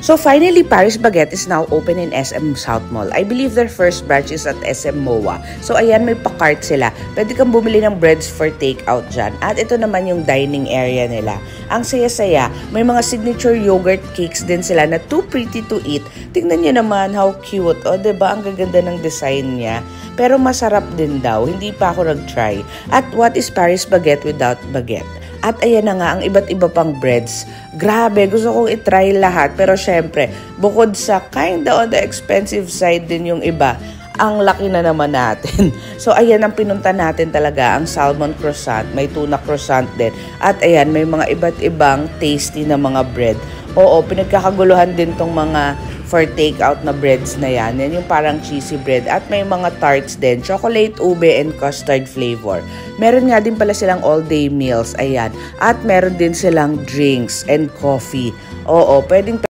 So finally, Paris Baguette is now open in SM South Mall. I believe their first branch is at SM MOA. So ayan, may pa-cart sila. Pwede kang bumili ng breads for takeout dyan. At ito naman yung dining area nila. Ang saya-saya, may mga signature yogurt cakes din sila na too pretty to eat. Tingnan nyo naman how cute. O, diba? Ang gaganda ng design niya. Pero masarap din daw. Hindi pa ako nag-try. At what is Paris Baguette without baguette? At ayan na nga, ang iba't iba pang breads. Grabe, gusto kong itry lahat. Pero syempre, bukod sa kinda on the expensive side din yung iba, ang laki na naman natin. So ayan ang pinunta natin talaga, ang salmon croissant. May tuna croissant din. At ayan, may mga iba't ibang tasty na mga bread. Oo, pinagkakaguluhan din tong mga for takeout na breads na yan. Yan yung parang cheesy bread. At may mga tarts din. Chocolate, ube, and custard flavor. Meron nga din pala silang all-day meals. Ayan. At meron din silang drinks and coffee. Oo, pwedeng